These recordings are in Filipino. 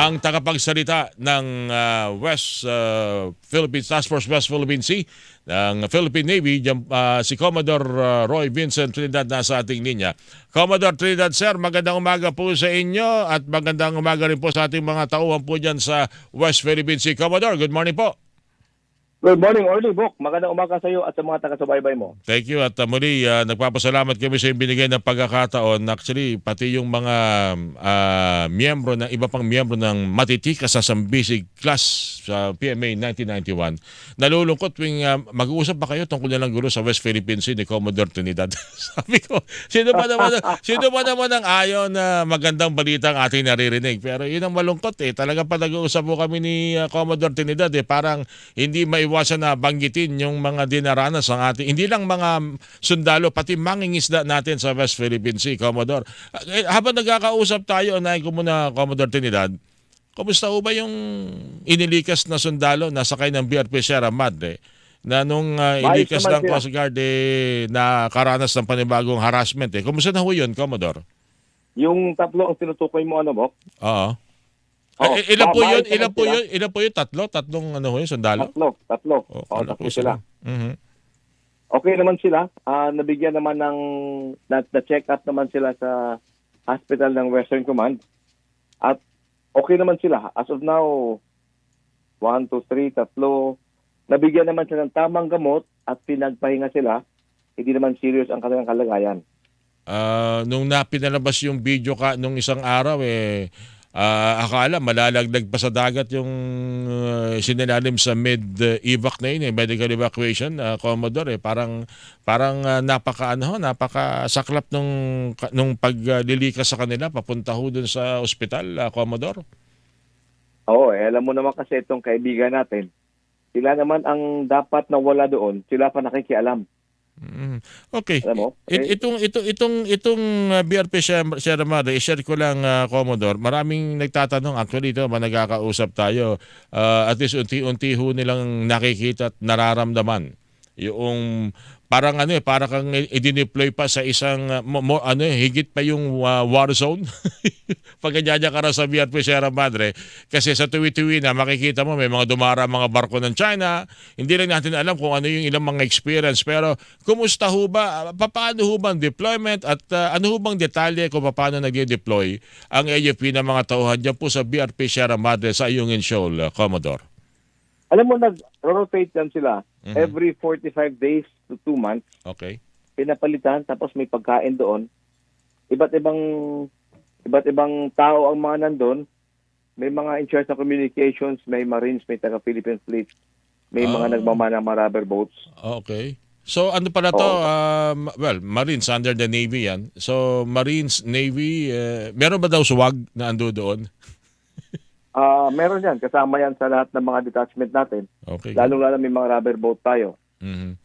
Ang tagapagsalita ng West Philippines Task Force West Philippine Sea ng Philippine Navy, si Commodore Roy Vincent Trinidad nasa ating linya. Commodore Trinidad, sir, magandang umaga po sa inyo at magandang umaga rin po sa ating mga tauhan po dyan sa West Philippine Sea. Commodore, good morning po. Good morning, Orly Bok. Magandang umaga sa iyo at sa mga taga-subaybay mo. Thank you at muli nagpapasalamat kami sa iyong binigay ng pagkakataon. Actually, pati yung mga miyembro ng iba pang miyembro ng matitikas sa Sambisig class sa PMA 1991. Nalulungkot tuwing mag-uusap pa kayo tungkol na lang gulo sa West Philippine Sea ni Commodore Trinidad. Sabi ko, sino ba naman ang ayaw na magandang balita ang ating naririnig? Pero yun ang malungkot Talaga pa nag-uusap po kami ni Commodore Trinidad parang hindi maiwasan na banggitin yung mga dinaranas ng ating, hindi lang mga sundalo, pati mangingisda natin sa West Philippine Sea, Commodore. Habang nagkakausap tayo, unahin ko muna, Commodore Trinidad, kumusta ho ba yung inilikas na sundalo na sakay ng BRP Sierra Madre na nung ilikas ng Coast Guard nakaranas ng panibagong harassment Kumusta na ho yun, Commodore? Yung tatlo ang tinutukoy mo, Bok? Oo. Ilan po yun? Tatlong sundalo? Tatlo. Tatlo sila. Mm-hmm. Okay naman sila. Nabigyan naman ng na-check up naman sila sa hospital ng Western Command. At okay naman sila. As of now, 1, 2, 3, tatlo. Nabigyan naman sila ng tamang gamot at pinagpahinga sila. Hindi naman serious ang kanilang kalagayan. Nung napinalabas yung video nung isang araw akala malalaglag pa sa dagat yung sinilalim sa mid-evac na yun medical evacuation, Commodore parang napakasaklap nung paglilikas sa kanila papunta ho dun sa ospital, Commodore. Oo, alam mo naman kasi itong kaibigan natin, sila naman ang dapat na wala doon, sila pa nakikialam. Okay. Alam mo? Okay. Itong BRP Sierra Madre, i-share ko lang, Commodore. Maraming nagtatanong, actually ito, nagkakausap tayo, at least unti-unti ho nilang nakikita at nararamdaman yung parang para kang i-deploy pa sa isang higit pa yung war zone pag ganyan ka na sa BRP Sierra Madre, kasi sa tuwi-tuwi na makikita mo may mga dumara mga barko ng China, hindi lang natin alam kung ano yung ilang mga experience, pero kumusta ho ba, paano ho bang deployment at ano ho bang detalye kung paano nag-deploy ang AFP ng mga tauhan dyan po sa BRP Sierra Madre sa Ayungin Shoal, Commodore? Alam mo, nag-rotate yan sila every 45 days to 2 months. Okay. Pinapalitan, tapos may pagkain doon. Iba't ibang tao ang mga nandun. May mga in charge ng communications, may Marines, may taga-Philippine Fleet, may mga nagmamana ng rubber boats. Okay. So ano pala to? Marines under the Navy yan. So Marines, Navy, meron ba daw swag na ando doon? Meron yan. Kasama yan sa lahat ng mga detachment natin. Okay. Lalo-lalo may mga rubber boat tayo. Mm-hmm.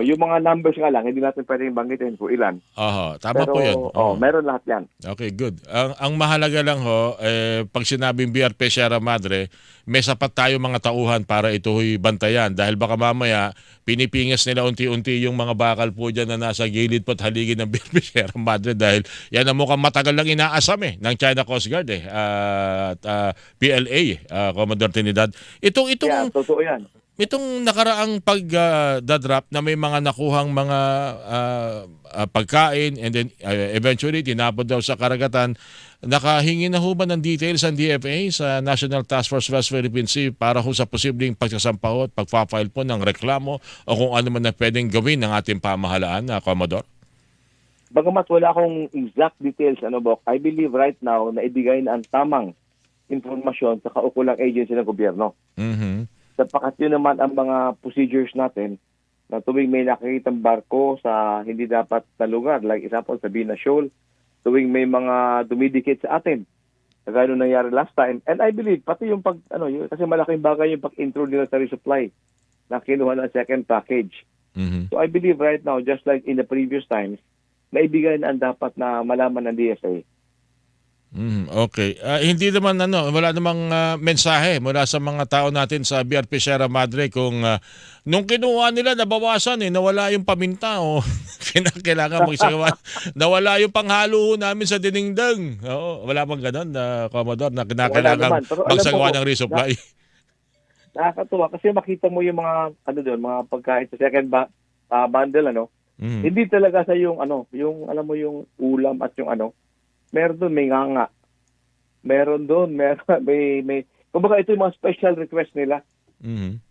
Yung mga numbers nga lang, hindi natin pwedeng banggitin kung ilan. Tama. Pero, po yan. Meron lahat yan. Okay, good. Ang mahalaga lang pag sinabing BRP Sierra Madre, may sapat tayo mga tauhan para ito'y bantayan. Dahil baka mamaya, pinipingas nila unti-unti yung mga bakal po dyan na nasa gilid po at haligid ng BRP Sierra Madre. Dahil yan ang mukhang matagal lang inaasam ng China Coast Guard PLA, Commodore Trinidad. Totoo yan. Itong nakaraang pag-drop na may mga nakuhang mga pagkain and then eventually tinapon daw sa karagatan, nakahingi na ho ba ng details ang DFA sa National Task Force West Philippine Sea para ho sa posibleng pagsasampaho at pagpa-file po ng reklamo o kung ano man na pwedeng gawin ng ating pamahalaan, Commodore? Bagamat wala akong exact details, Bok, I believe right now na ibigay na ang tamang informasyon sa kaukulang agency ng gobyerno. Mm-hmm. Sapagat yun naman ang mga procedures natin na tuwing may nakikitang barko sa hindi dapat na lugar, like example sa Bina Shoal, tuwing may mga dumidikit sa atin, kagaya nung nangyari last time. And I believe, pati yung kasi malaking bagay yung pag-intro nila sa resupply na kinuha ng second package. Mm-hmm. So I believe right now, just like in the previous times, naibigay na ang dapat na malaman ng DSA. Okay. Hindi naman wala namang mensahe mula sa mga tao natin sa BRP Sierra Madre kung nung kinuha nila nabawasan nawala yung paminta o kailangan magsagawa nawala yung panghalo namin sa dinengdeng. Oo, wala bang ganun na Commodore na Wala kinakailangan naman. Pero alam mo, magsagawa ng resupply. nakakatuwa kasi makita mo yung mga, doon, mga pagkain sa second bundle, Mhm. hindi talaga sa yung, yung, alam mo, yung ulam at yung meron doon, may nganga. Meron doon, kumbaga ito yung mga special request nila. Mhm.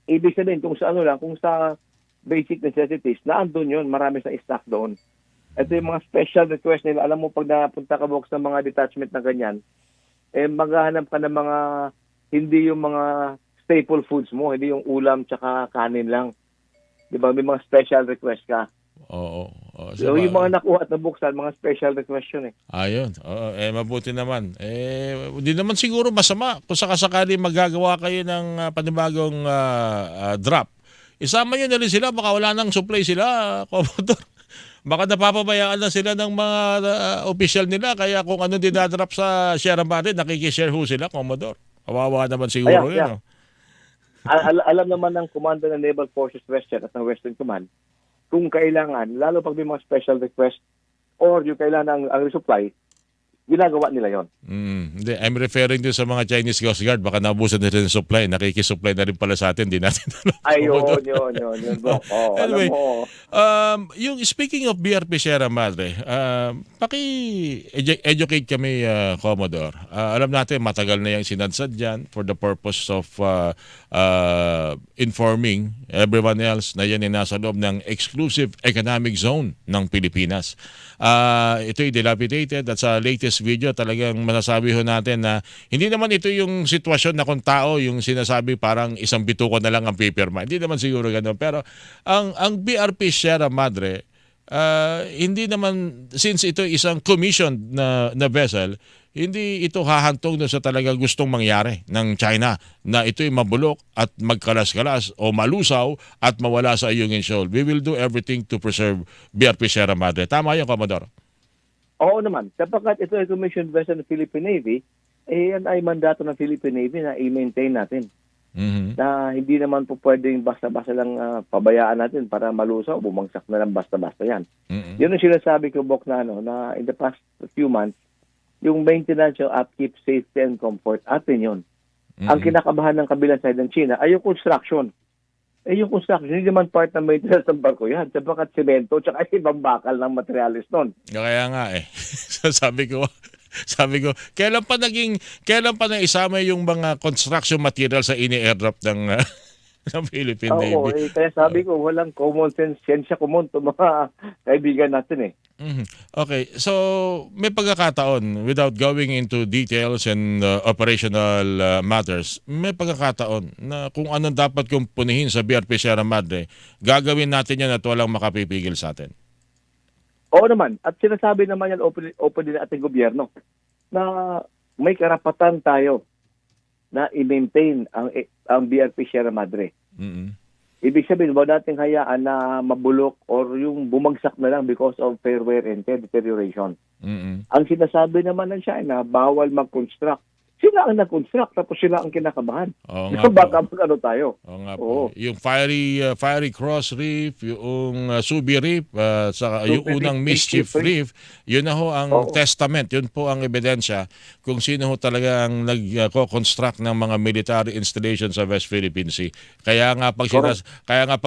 Ibig sabihin, kung sa kung sa basic necessities, naandun yun, marami sa stock doon. Ito yung mga special request nila. Alam mo, pag napunta ka box ng mga detachment na ganyan, maghahanap ka ng mga, hindi yung mga staple foods mo, hindi yung ulam tsaka kanin lang. Di ba? May mga special request ka. Oo. So, yung mga nakuha at nabuksan, mga special request yun Ayun. Oo, mabuti naman. Hindi naman siguro masama kung sakasakali magagawa kayo ng panibagong drop. Isama nyo na rin sila, baka wala nang supply sila, Commodore. Baka napapabayaan na sila ng mga official nila, kaya kung ano dinadrop sa Sierra Madre, nakikishare ho sila, Commodore. Kawawa naman siguro Ayan, yun. yeah. Oh. Alam naman ng Commander ng Naval Forces Western at ng Western Command kung kailangan, lalo pag may mga special request or yung kailangan ang resupply, ginagawa nila yon. Hindi, I'm referring to sa mga Chinese Coast Guard. Baka naubusan na rin ng supply. Nakikisupply na rin pala sa atin. Di natin alam, Commodore. Ayun, yun, bro. Alam Anyway, mo, yung speaking of BRP Sierra Madre, paki-educate kami, Commodore. Alam natin, matagal na yung sinadsad dyan for the purpose of informing everyone else na yan ay nasa loob ng exclusive economic zone ng Pilipinas. Ito'y dilapidated at sa latest video talagang masasabi ho natin na hindi naman ito yung sitwasyon na kung tao yung sinasabi parang isang bituko na lang ang pipirma. Hindi naman siguro gano'n. Pero ang BRP Sierra Madre, hindi naman, since ito isang commissioned na vessel, hindi ito hahantong doon sa talagang gustong mangyari ng China na ito'y mabulok at magkalas-kalas o malusaw at mawala sa iyong shoal. We will do everything to preserve BRP Sierra Madre. Tama yan, Commodore? oo naman. Sapagkat ito ay commissioned vessel ng Philippine Navy, yan ay mandato ng Philippine Navy na i-maintain natin. Mhm. Na hindi naman po pwedeng basta-basta lang pabayaan natin para malusaw, bumagsak na lang basta-basta yan. Mhm. Yun ang sinasabi ko, Bok, na in the past few months, yung maintenance, yung upkeep, safety, and comfort, atin yun. Ang kinakabahan ng kabilang side ng China ay yung construction. Yung construction, hindi naman part ng maintenance ng barko yan. Sabagat semento, tsaka ibang bakal ng materialis nun. Kaya nga sabi ko, kailan pa na isama yung mga construction material sa ini-airdrop ng ng Philippine Oo, Navy? kaya sabi ko, walang common sense, siyensya common to mga kaibigan natin Mhm. Okay, so may pagkakataon, without going into details and operational matters, may pagkakataon na kung anong dapat kong punihin sa BRP Sierra Madre, gagawin natin yan at walang makapipigil sa atin. Oo naman, at sinasabi naman yan open din ng ating gobyerno na may karapatan tayo na i-maintain ang BRP Sierra Madre. Mhm. Ibig sabihin, ba natin hayaan na mabulok or yung bumagsak na lang because of fair wear and tear deterioration. Mhm. Ang sinasabi naman ng China, bawal mag-construct. Sila ang nag-construct, tapos sila ang kinakabahan. Oo nga So po. baka mag-ano tayo. Oo nga Oo. po. Yung Fiery Cross Reef, yung Subi Reef, saka yung Subi unang Reef, Mischief Mischief Reef, yun na ho ang Oo. testament, yun po ang ebidensya kung sino ho talaga ang nag-construct ng mga military installations sa West Philippine Sea. Kaya nga pag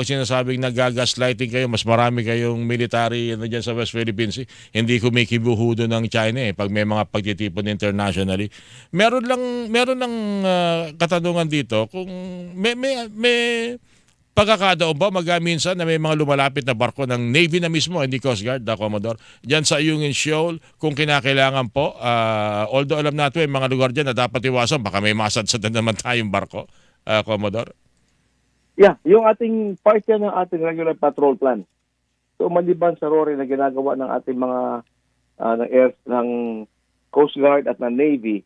sinasabing nagagaslighting kayo, mas marami kayong military dyan sa West Philippine Sea, hindi kumikibuhudo ng China pag may mga pagtitipon internationally. Meron lang katanungan dito kung may pagkakataon ba minsan na may mga lumalapit na barko ng Navy na mismo, hindi Coast Guard, Commodore, dyan sa Ayungin Shoal kung kinakailangan po, although alam natin may mga lugar dyan na dapat iwasan, baka may masadsadan naman tayong barko, Commodore? Yeah, yung ating part yan ng ating regular patrol plan. So maliban sa RORE na ginagawa ng ating mga ng Coast Guard at ng Navy,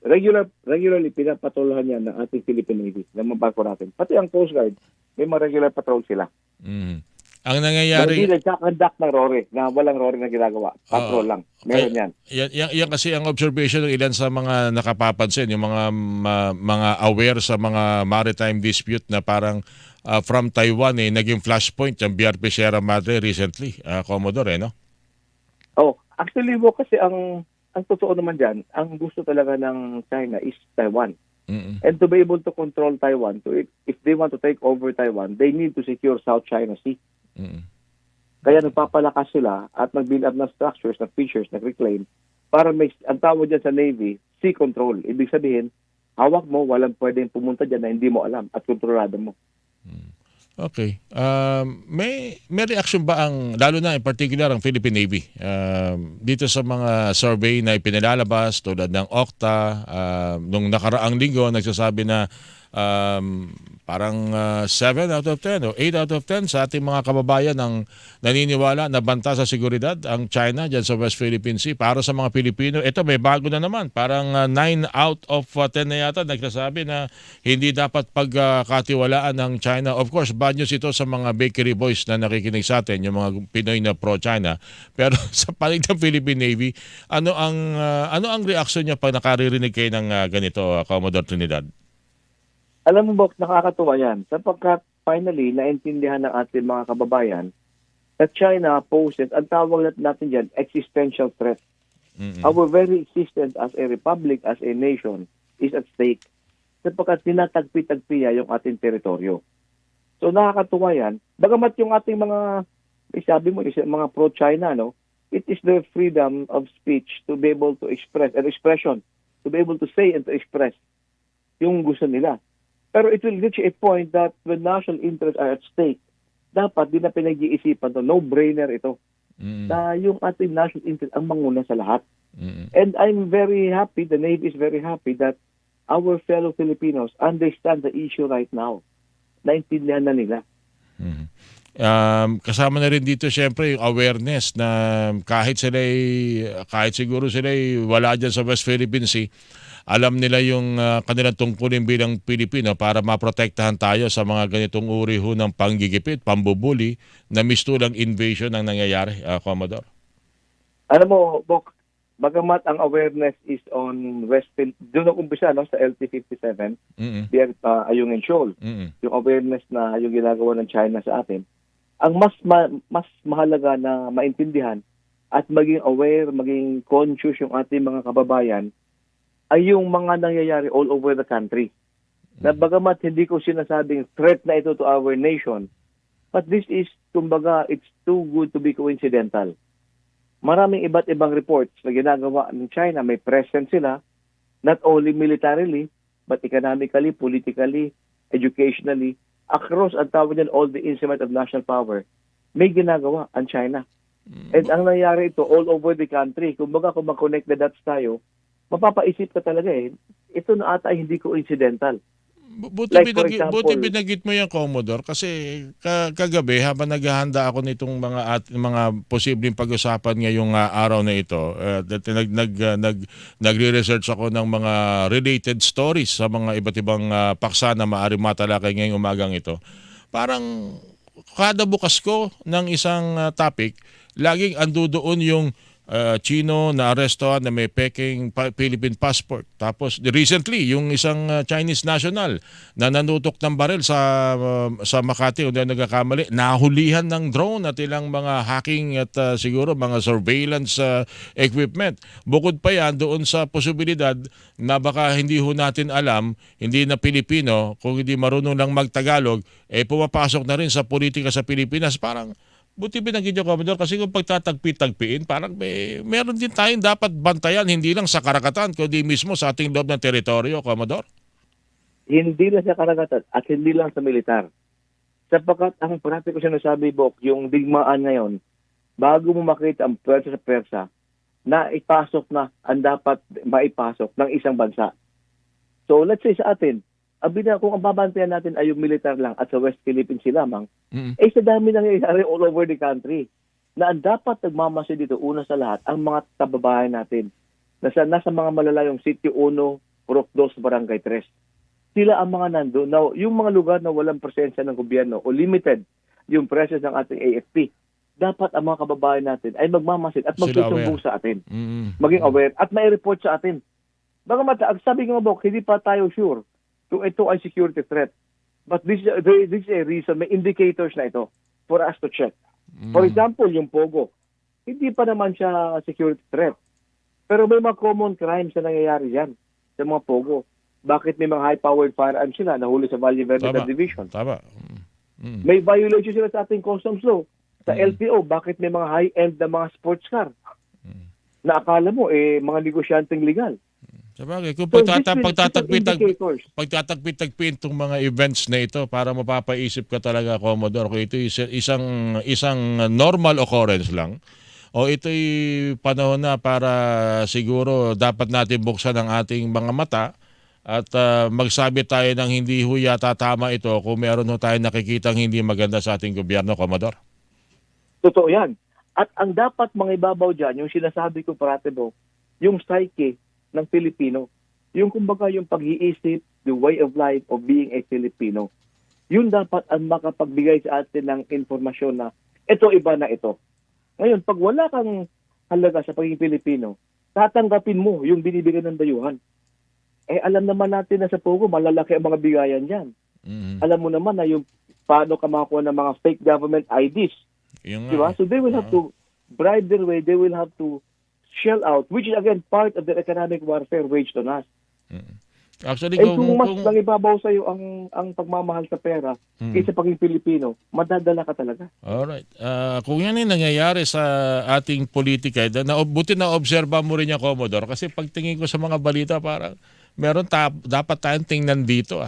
regularly pinapatrolhan yan ng ating Philippine Navy, ng mga barko natin. Pati ang Coast Guard, may mga regular patrol sila. Mhm. Ang Na nangyayari, hindi nagkakandak ng Rory, na walang Rory na ginagawa. Patrol lang. Meron yan. yan kasi ang observation ng ilan sa mga nakapapansin, yung mga mga aware sa mga maritime dispute na parang from Taiwan naging flashpoint yung BRP Sierra Madre recently, Commodore, no? Oh, actually mo kasi ang totoo naman diyan, ang gusto talaga ng China is Taiwan. Mm-mm. And to be able to control Taiwan, if they want to take over Taiwan, they need to secure South China Sea. Mm-mm. Kaya nagpapalakas sila at nag-build up ng structures, ng features, nag-reclaim para may, ang tawag dyan sa Navy, sea control. Ibig sabihin, hawak mo, walang pwedeng pumunta dyan na hindi mo alam at kontrolado mo. Okay. May reaction ba ang, lalo na in particular ang Philippine Navy, dito sa mga survey na ipinalalabas tulad ng OCTA, nung nakaraang linggo nagsasabi na parang 7 out of 10 o 8 out of 10 sa ating mga kababayan ang naniniwala na banta sa seguridad ang China dyan sa West Philippine Sea. Para sa mga Pilipino, ito may bago na naman. Parang 9 out of 10 na yata nagsasabi na hindi dapat pagkatiwalaan ng China. Of course, bad news ito sa mga bakery boys na nakikinig sa atin, yung mga Pinoy na pro-China. Pero sa panig ng Philippine Navy, ano ang reaksyon niya pag nakaririnig kayo ng ganito, Commodore Trinidad? Alam mo, Bok, nakakatuwa yan. Sapagkat finally, naintindihan ng ating mga kababayan that China poses, ang tawag natin dyan, existential threat. Mm-mm. Our very existence as a republic, as a nation, is at stake. Sapagkat tinatagpi-tagpi niya yung ating teritoryo. So nakakatuwa yan. Bagamat yung ating mga, sabi mo, mga pro-China, no? It is their freedom of speech to be able to express, an expression, to be able to say and to express yung gusto nila. Pero it will reach a point that when national interests are at stake, dapat din na pinag-iisipan to, no-brainer ito, na yung ating national interest ang manguna sa lahat. And I'm very happy, the Navy is very happy that our fellow Filipinos understand the issue right now. Naintindihan na nila. Kasama na rin dito syempre yung awareness na kahit siguro sila wala dyan sa West Philippine Sea, alam nila yung kanilang tungkulin bilang Pilipino para maprotektahan tayo sa mga ganitong uri ho ng panggigipit, pambubuli, na mistulang invasion ang nangyayari, Commodore. Alam mo, Bok, bagamat ang awareness is on West Philippines, doon ang umpisa, no, sa LT-57, Ayungin Shoal, yung awareness na yung ginagawa ng China sa atin, ang mas mahalaga na maintindihan at maging aware, maging conscious yung ating mga kababayan ay yung mga nangyayari all over the country. Na bagamat hindi ko sinasabing threat na ito to our nation, but this is, kumbaga, it's too good to be coincidental. Maraming iba't ibang reports na ginagawa ng China, may presence sila, not only militarily, but economically, politically, educationally, across, ang tawag niyan, all the instrument of national power, may ginagawa ang China. And ang nangyari ito all over the country, kumbaga kung mag-connect the dots tayo, mapapaisip ka talaga ito na ata ay hindi coincidental. Buti Like for example, binagit mo yung Commodore kasi kagabi habang naghahanda ako nitong mga posibleng pag-usapan ngayong araw na ito, nagre-research ako ng mga related stories sa mga iba't ibang paksa na maaari matalakay ngayong umagang ito. Parang kada bukas ko ng isang topic, laging ando doon yung Chino na arestuhan na may peking Philippine passport. Tapos recently, yung isang Chinese national na nanutok ng baril sa Makati, kung di ako nagkakamali, nahulihan ng drone at ilang mga hacking at siguro mga surveillance equipment. Bukod pa yan doon sa posibilidad na baka hindi ho natin alam, hindi na Pilipino, kung hindi marunong lang magtagalog, pumapasok na rin sa politika sa Pilipinas. Parang buti binanggit niyo, Commodore, kasi kung pagtatagpi-tagpiin, parang meron din tayong dapat bantayan, hindi lang sa karagatan, kundi mismo sa ating loob ng teritoryo, Commodore. Hindi lang sa karagatan at hindi lang sa militar. Sapagkat ang parati ko sinasabi, Bok, yung digmaan ngayon, bago mo makita ang pwersa sa pwersa, na ipasok na ang dapat maipasok ng isang bansa. So let's say sa atin, kung ang babantayan natin ay yung militar lang at sa West Philippines lamang, sa dami nangyayari all over the country na ang dapat nagmamasid dito, una sa lahat, ang mga kababayan natin nasa mga malalayong Sitio 1, Purok 2, Barangay 3. Sila ang mga nando. Now, yung mga lugar na walang presensya ng gobyerno o limited yung presence ng ating AFP. Dapat ang mga kababayan natin ay magmamasid at Sila magsusumbong aware. sa atin. Mm. Maging aware at may report sa atin. Bagamat, sabi nga Bok, hindi pa tayo sure kung ito ay security threat. But this is a reason, may indicators na ito for us to check. For example, yung Pogo, hindi pa naman siya security threat. Pero may mga common crimes na nangyayari dyan sa mga Pogo. Bakit may mga high-powered firearms sila nahuli sa Valle Verde Tama. Division? Tama. Mm. May violation sila sa ating customs law. Sa LTO, bakit may mga high-end na mga sports car? Na akala mo, mga negosyanteng legal. Sabagay, kung So, these are indicators. pagtatagpi-tagpiin itong mga events na ito para mapapaisip ka talaga, Commodore, kung ito isang normal occurrence lang o ito'y panahon na para siguro dapat natin buksan ang ating mga mata at magsabi tayo ng hindi ho yata tama ito kung meron ho tayo nakikitang hindi maganda sa ating gobyerno, Commodore. Totoo yan. At ang dapat mangibabaw dyan, yung sinasabi ko parate mo, yung psyche ng Pilipino. Yung kumbaga yung pag-iisip, the way of life of being a Filipino. Yun dapat ang makapagbigay sa atin ng informasyon na ito iba na ito. Ngayon, pag wala kang halaga sa pagiging Pilipino, tatanggapin mo yung binibigyan ng dayuhan. Alam naman natin na sa Pogo, malalaki ang mga bigayan dyan. Alam mo naman na yung paano ka makakuha ng mga fake government IDs. Yung, Diba? So they will have to bribe their way, they will have to shell out, which is again part of the economic warfare waged on us. Actually, And kung mas nangibabaw sa'yo ang pagmamahal sa pera kaysa pagiging Pilipino, madadala ka talaga. alright. Kung yan yung nangyayari sa ating politika, buti na obserba mo rin yung Commodore kasi pagtingin ko sa mga balita parang meron dapat tayong tingnan dito.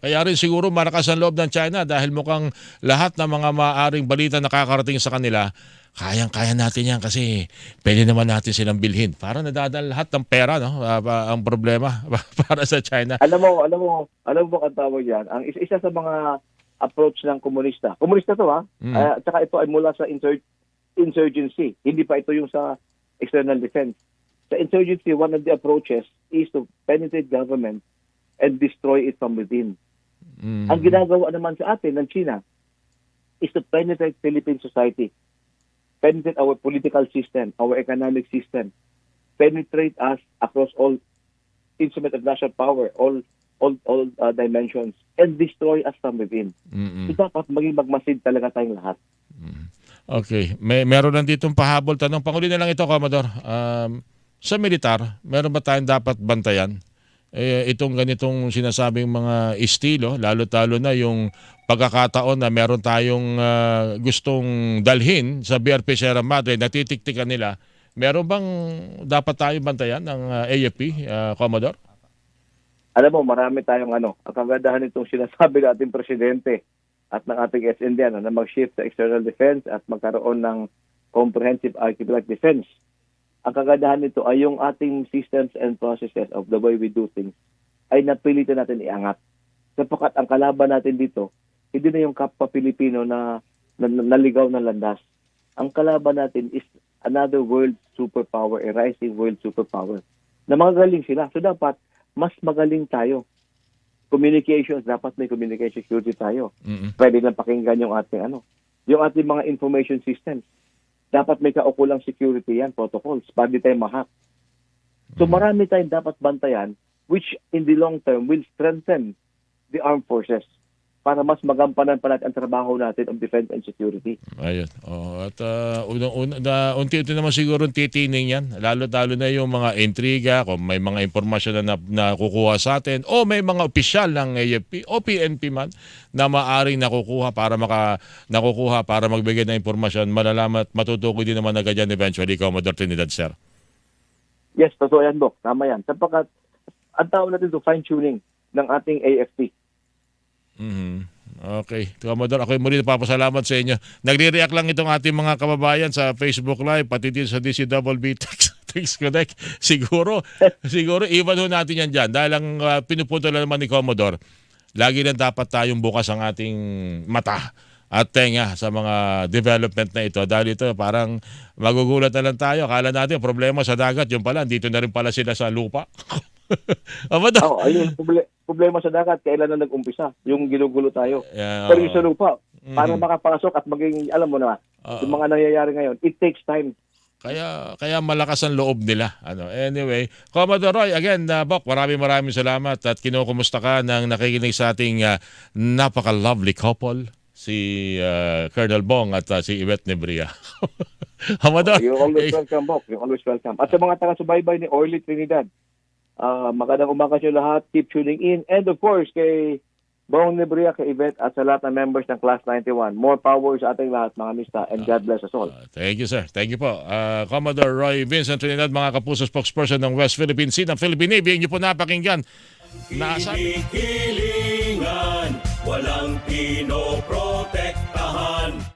Kaya rin siguro malakas ang loob ng China dahil mukhang lahat ng mga maaaring balita nakakarating sa kanila, kayang-kaya natin yan kasi pwede naman natin silang bilhin. Para nadadala lahat ng pera, no? Ang problema para sa China. Alam mo ang tawag yan. Ang isa sa mga approach ng komunista. Komunista to at saka ito ay mula sa insurgency. Hindi pa ito yung sa external defense. Sa insurgency, one of the approaches is to penetrate government and destroy it from within. Ang ginagawa naman sa atin ng China is to penetrate Philippine society, penetrate our political system, our economic system, penetrate us across all instruments of national power, all dimensions, and destroy us from within. So dapat maging magmasid talaga tayong lahat. Okay. Meron lang ditong pahabol tanong. Panghuli na lang ito, Commodore. Sa militar, meron ba tayong dapat bantayan? Itong ganitong sinasabing mga estilo, lalo-talo na yung pagkakataon na meron tayong gustong dalhin sa BRP Sierra Madre, natitiktikan nila. Meron bang dapat tayong bantayan ng AFP, Commodore? Alam mo, marami tayong ang kagandahan nitong sinasabi ng ating presidente at ng ating SND na mag-shift sa external defense at magkaroon ng comprehensive archipelago defense. Ang kagandahan nito ay yung ating systems and processes of the way we do things ay napilitan natin iangat. Sapagkat ang kalaban natin dito, hindi na yung kapwa Pilipino na naligaw na landas. Ang kalaban natin is another world superpower, a rising world superpower. Na magagaling sila. So dapat, mas magaling tayo. Communications, dapat may communication security tayo. Pwede lang pakinggan yung ating yung ating mga information systems. Dapat may kaukulang security yan, protocols, pwede tayo ma-hack. So marami tayong dapat bantayan which in the long term will strengthen the armed forces para mas magampanan pa natin ang trabaho natin of defense and security. Ayun. At unti-unti naman siguro titining yan. Lalo-talo na yung mga intriga, kung may mga impormasyon na nakukuha sa atin o may mga opisyal ng AFP o PNP man na maaring nakukuha para magbigay ng impormasyon, malalaman at matutukoy din naman agad yan eventually, Commodore Trinidad, sir. Yes, totoo yan, Doc. Tama yan. Sapagkat ang tawag natin to fine-tuning ng ating AFP. Okay. Commodore, ako muli napapasalamat sa inyo. Nagre-react lang itong ating mga kababayan sa Facebook Live, pati din sa DCWB Text Connect. Siguro iwan ho natin yan dyan. Dahil ang pinupunto na naman ni Commodore, lagi na dapat tayong bukas ang ating mata at tenga sa mga development na ito. Dahil ito parang magugulat na lang tayo. Akala natin problema sa dagat. Yung pala, dito na rin pala sila sa lupa. Ayun, problema sa dagat, kailan na nag-umpisa? Yung ginugulo tayo. Pero yung sa lupa, para makapasok at maging, alam mo na, yung mga nangyayari ngayon, it takes time. Kaya malakas ang loob nila. Anyway, Commodore Roy, again, Bok, maraming salamat at kinukumusta ka ng nakikinig sa ating napaka-lovely couple, si Colonel Bong at si Yvette Nebria. Commodore. You're always welcome, Bok. You're always welcome. At sa mga taga-subaybay ni Orly Trinidad, magandang umaga sa lahat. Keep tuning in. And of course, kay Bong Nebria, kay Yvette, at sa lahat ng members ng Class 91. More power sa ating lahat, mga mista. And God bless us all. Thank you, sir. Thank you po. Commodore Roy Vincent Trinidad, mga kapuso spokesperson ng West Philippine Sea ng Philippine Navy. Yung po napakinggan. Kinikilingan, walang pinoprotektahan.